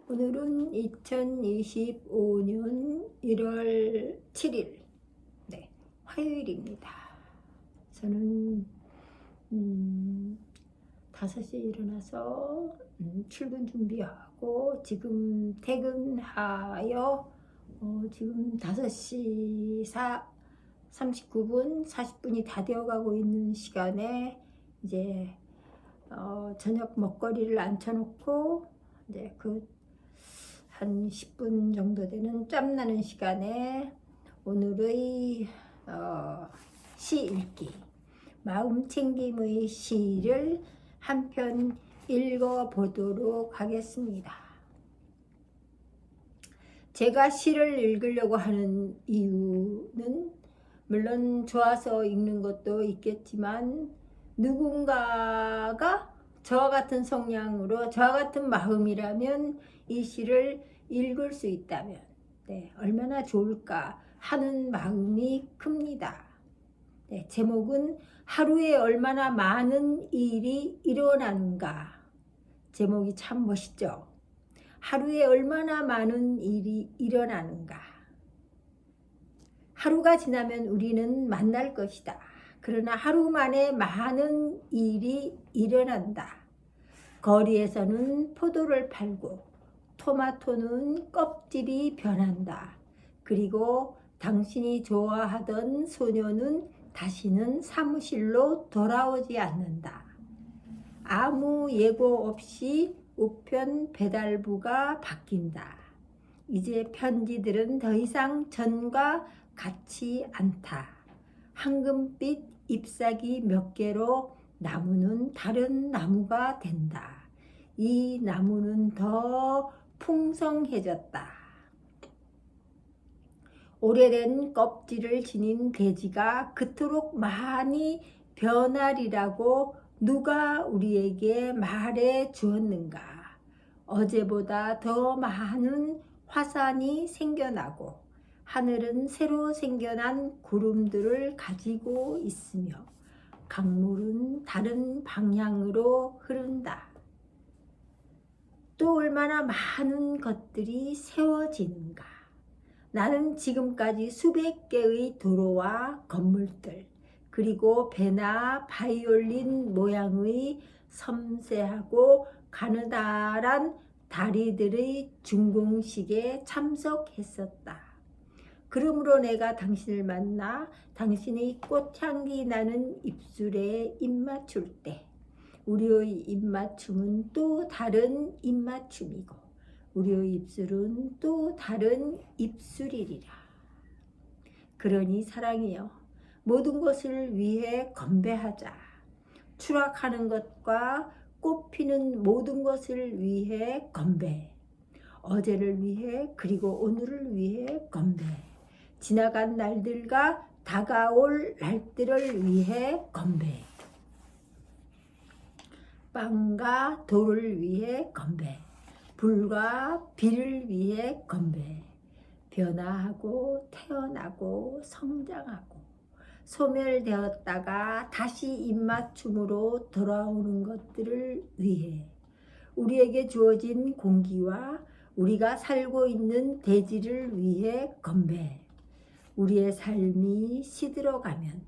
오늘은 2025년 1월 7일, 화요일입니다. 저는 5시에 일어나서 출근 준비하고 지금 퇴근하여 지금 5시 39분, 40분이 다 되어가고 있는 시간에 이제 저녁 먹거리를 앉혀놓고 이제 한 10분 정도 되는 짬나는 시간에 오늘의 시 읽기, 마음 챙김의 시를 한 편 읽어보도록 하겠습니다. 제가 시를 읽으려고 하는 이유는 물론 좋아서 읽는 것도 있겠지만 누군가가 저와 같은 성향으로 저와 같은 마음이라면 이 시를 읽을 수 있다면 얼마나 좋을까 하는 마음이 큽니다. 제목은 하루에 얼마나 많은 일이 일어나는가. 제목이 참 멋있죠. 하루에 얼마나 많은 일이 일어나는가. 하루가 지나면 우리는 만날 것이다. 그러나 하루 만에 많은 일이 일어난다. 거리에서는 포도를 팔고 토마토는 껍질이 변한다. 그리고 당신이 좋아하던 소녀는 다시는 사무실로 돌아오지 않는다. 아무 예고 없이 우편 배달부가 바뀐다. 이제 편지들은 더 이상 전과 같지 않다. 황금빛 잎사귀 몇 개로 나무는 다른 나무가 된다. 이 나무는 더 풍성해졌다. 오래된 껍질을 지닌 돼지가 그토록 많이 변하리라고 누가 우리에게 말해 주었는가. 어제보다 더 많은 화산이 생겨나고 하늘은 새로 생겨난 구름들을 가지고 있으며 강물은 다른 방향으로 흐른다. 또 얼마나 많은 것들이 세워지는가. 나는 지금까지 수백 개의 도로와 건물들, 그리고 배나 바이올린 모양의 섬세하고 가느다란 다리들의 준공식에 참석했었다. 그러므로 내가 당신을 만나 당신의 꽃향기 나는 입술에 입맞출 때 우리의 입맞춤은 또 다른 입맞춤이고 우리의 입술은 또 다른 입술이리라. 그러니 사랑이여, 모든 것을 위해 건배하자. 추락하는 것과 꽃피는 모든 것을 위해 건배. 어제를 위해 그리고 오늘을 위해 건배. 지나간 날들과 다가올 날들을 위해 건배. 빵과 돌을 위해 건배. 불과 비를 위해 건배. 변화하고 태어나고 성장하고 소멸되었다가 다시 입맞춤으로 돌아오는 것들을 위해 우리에게 주어진 공기와 우리가 살고 있는 대지를 위해 건배. 우리의 삶이 시들어가면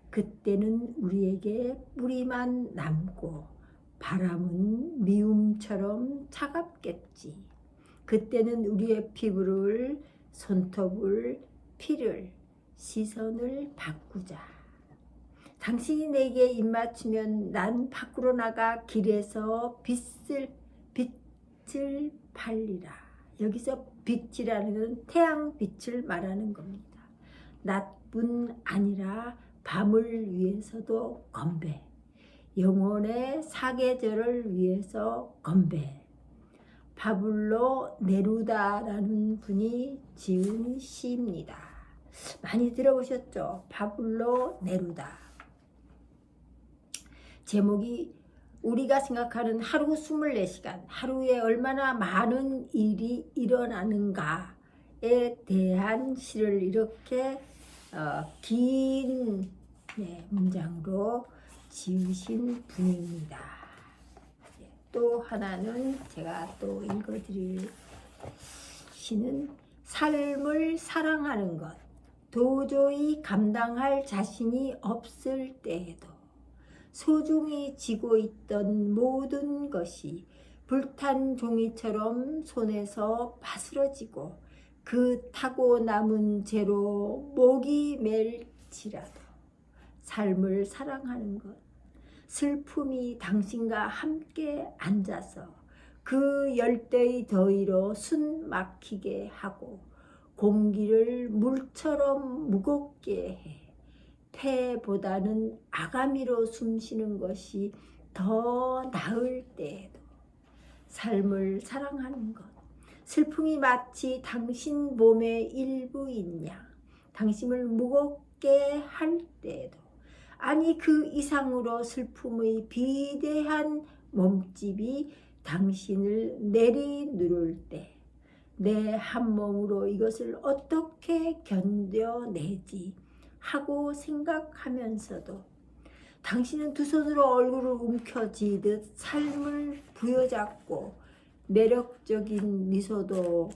그때는 우리에게 뿌리만 남고 바람은 미움처럼 차갑겠지. 그때는 우리의 피부를, 손톱을, 피를, 시선을 바꾸자. 당신이 내게 입맞추면 난 밖으로 나가 길에서 빛을 팔리라. 여기서 빛이라는 건 태양빛을 말하는 겁니다. 낮뿐 아니라 밤을 위해서도 건배. 영혼의 사계절을 위해서 건배. 파블로 네루다라는 분이 지은 시입니다. 많이 들어보셨죠? 파블로 네루다. 제목이 우리가 생각하는 하루 24시간, 하루에 얼마나 많은 일이 일어나는가에 대한 시를 이렇게 긴 문장으로 지으신 분입니다. 또 하나는 제가 또 읽어드릴 시는 삶을 사랑하는 것. 도저히 감당할 자신이 없을 때에도 소중히 쥐고 있던 모든 것이 불탄 종이처럼 손에서 바스러지고 그 타고 남은 죄로 목이 맬지라도 삶을 사랑하는 것. 슬픔이 당신과 함께 앉아서 그 열대의 더위로 숨 막히게 하고 공기를 물처럼 무겁게 해 폐보다는 아가미로 숨쉬는 것이 더 나을 때에도 삶을 사랑하는 것. 슬픔이 마치 당신 몸의 일부인 양 당신을 무겁게 할 때에도 아니 그 이상으로 슬픔의 비대한 몸집이 당신을 내리누를 때 내 한 몸으로 이것을 어떻게 견뎌내지 하고 생각하면서도 당신은 두 손으로 얼굴을 움켜쥐듯 삶을 부여잡고 매력적인 미소도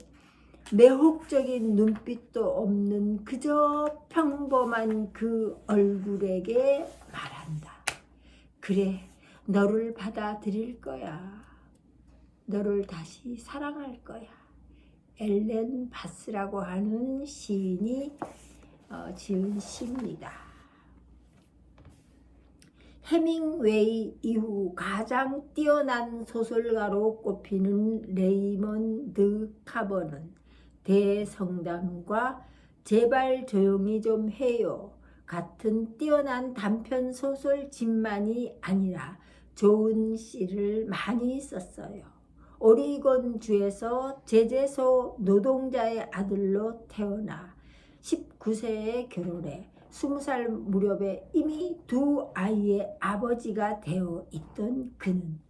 매혹적인 눈빛도 없는 그저 평범한 그 얼굴에게 말한다. 그래, 너를 받아들일 거야. 너를 다시 사랑할 거야. 엘렌 바스라고 하는 시인이 지은 시입니다. 해밍웨이 이후 가장 뛰어난 소설가로 꼽히는 레이먼드 카버는 대성당과 제발 조용히 좀 해요 같은 뛰어난 단편소설집만이 아니라 좋은 시를 많이 썼어요. 오리곤주에서 제재소 노동자의 아들로 태어나 19세에 결혼해 20살 무렵에 이미 두 아이의 아버지가 되어 있던 그는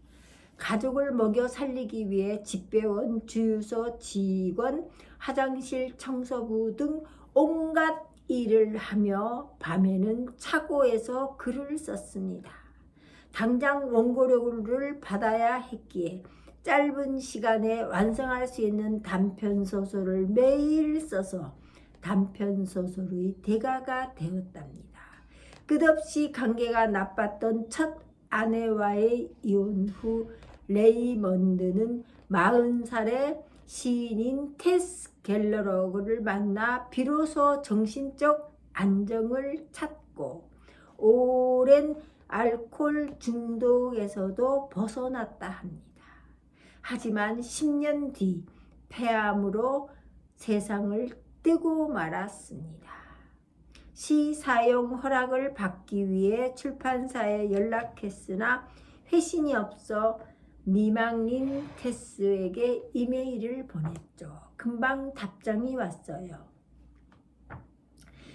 가족을 먹여 살리기 위해 집배원, 주유소 직원, 화장실 청소부 등 온갖 일을 하며 밤에는 차고에서 글을 썼습니다. 당장 원고료를 받아야 했기에 짧은 시간에 완성할 수 있는 단편소설을 매일 써서 단편소설의 대가가 되었답니다. 끝없이 관계가 나빴던 첫 아내와의 이혼 후 레이먼드는 40살의 시인인 테스 갤러러를 만나 비로소 정신적 안정을 찾고 오랜 알코올 중독에서도 벗어났다 합니다. 하지만 10년 뒤 폐암으로 세상을 뜨고 말았습니다. 시 사용 허락을 받기 위해 출판사에 연락했으나 회신이 없어 미망인 테스에게 이메일을 보냈죠. 금방 답장이 왔어요.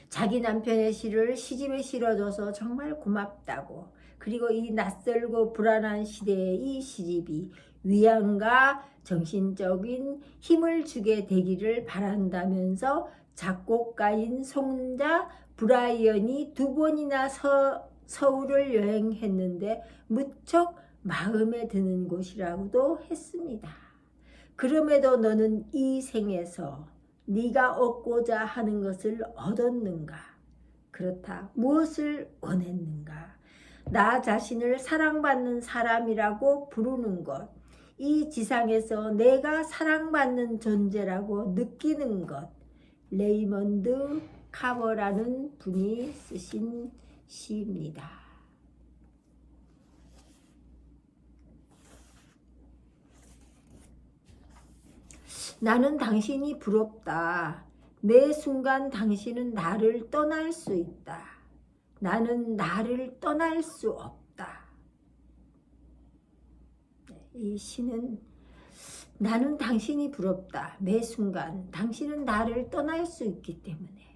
자기 남편의 시를 시집에 실어줘서 정말 고맙다고. 그리고 이 낯설고 불안한 시대에 이 시집이 위안과 정신적인 힘을 주게 되기를 바란다면서 작곡가인 송자 브라이언이 2번이나 서울을 여행했는데 무척 마음에 드는 곳이라고도 했습니다. 그럼에도 너는 이 생에서 네가 얻고자 하는 것을 얻었는가? 그렇다. 무엇을 원했는가? 나 자신을 사랑받는 사람이라고 부르는 것. 이 지상에서 내가 사랑받는 존재라고 느끼는 것. 레이먼드 카버라는 분이 쓰신 시입니다. 나는 당신이 부럽다. 매 순간 당신은 나를 떠날 수 있다. 나는 나를 떠날 수 없다. 이 시는 나는 당신이 부럽다. 매 순간 당신은 나를 떠날 수 있기 때문에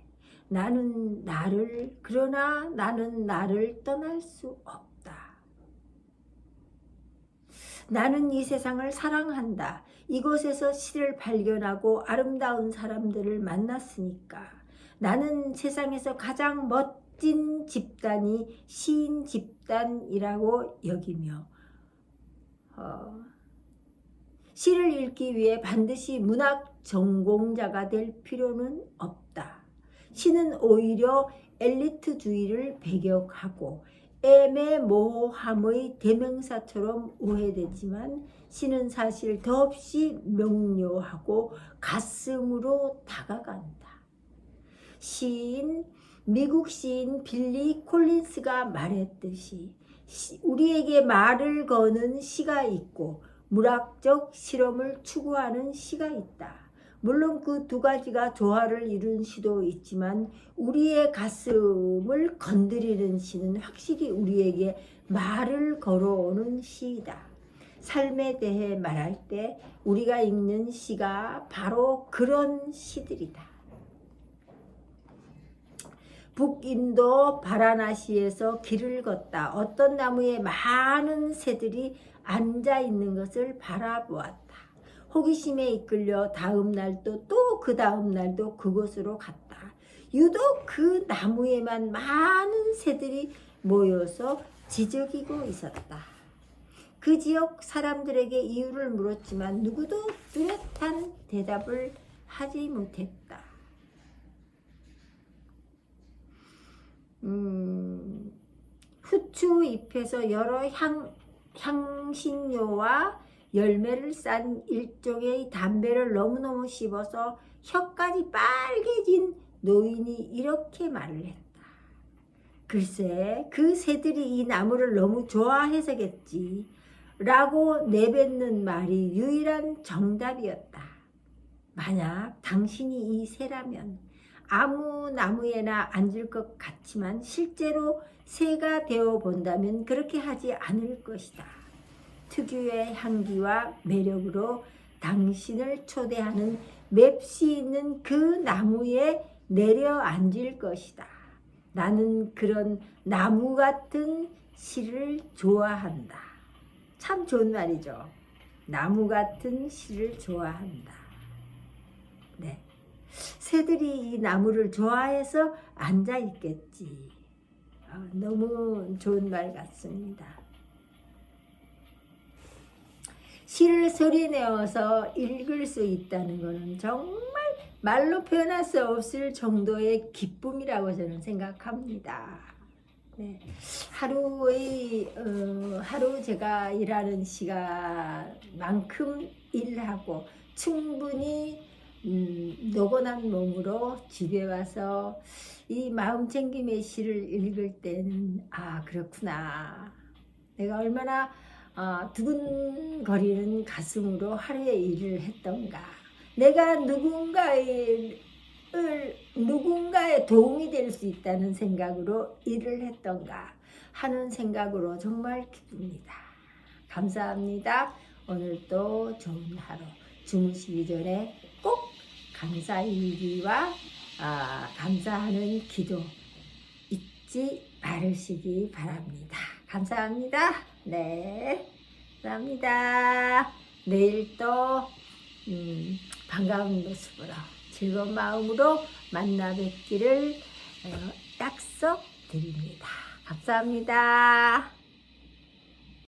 그러나 나는 나를 떠날 수 없다. 나는 이 세상을 사랑한다. 이곳에서 시를 발견하고 아름다운 사람들을 만났으니까. 나는 세상에서 가장 멋진 집단이 시인 집단이라고 여기며 시를 읽기 위해 반드시 문학 전공자가 될 필요는 없다. 시는 오히려 엘리트주의를 배격하고 애매모호함의 대명사처럼 오해되지만 시는 사실 더없이 명료하고 가슴으로 다가간다. 미국 시인 빌리 콜린스가 말했듯이 우리에게 말을 거는 시가 있고 문학적 실험을 추구하는 시가 있다. 물론 그 두 가지가 조화를 이룬 시도 있지만 우리의 가슴을 건드리는 시는 확실히 우리에게 말을 걸어오는 시이다. 삶에 대해 말할 때 우리가 읽는 시가 바로 그런 시들이다. 북인도 바라나시에서 길을 걷다. 어떤 나무에 많은 새들이 앉아 있는 것을 바라보았다. 호기심에 이끌려 다음 날도 또 그 다음 날도 그곳으로 갔다. 유독 그 나무에만 많은 새들이 모여서 지저귀고 있었다. 그 지역 사람들에게 이유를 물었지만 누구도 뚜렷한 대답을 하지 못했다. 후추 잎에서 여러 향신료와 열매를 싼 일종의 담배를 너무너무 씹어서 혀까지 빨개진 노인이 이렇게 말을 했다. 글쎄, 그 새들이 이 나무를 너무 좋아해서겠지 라고 내뱉는 말이 유일한 정답이었다. 만약 당신이 이 새라면 아무 나무에나 앉을 것 같지만 실제로 새가 되어 본다면 그렇게 하지 않을 것이다. 특유의 향기와 매력으로 당신을 초대하는 맵시 있는 그 나무에 내려앉을 것이다. 나는 그런 나무 같은 시를 좋아한다. 참 좋은 말이죠. 나무 같은 시를 좋아한다. 네. 새들이 이 나무를 좋아해서 앉아 있겠지. 너무 좋은 말 같습니다. 시를 소리내어서 읽을 수 있다는 것은 정말 말로 표현할 수 없을 정도의 기쁨이라고 저는 생각합니다. 네. 하루 제가 일하는 시간만큼 일하고 충분히 노곤한 몸으로 집에 와서 이 마음챙김의 시를 읽을 때는 그렇구나. 내가 얼마나 두근거리는 가슴으로 하루의 일을 했던가. 내가 누군가의 도움이 될 수 있다는 생각으로 일을 했던가 하는 생각으로 정말 기쁩니다. 감사합니다. 오늘도 좋은 하루. 주무시기 전에 꼭 감사일기와 감사하는 기도 잊지 말으시기 바랍니다. 감사합니다. 네, 감사합니다. 내일 또 반가운 모습으로 즐거운 마음으로 만나 뵙기를 약속드립니다. 감사합니다.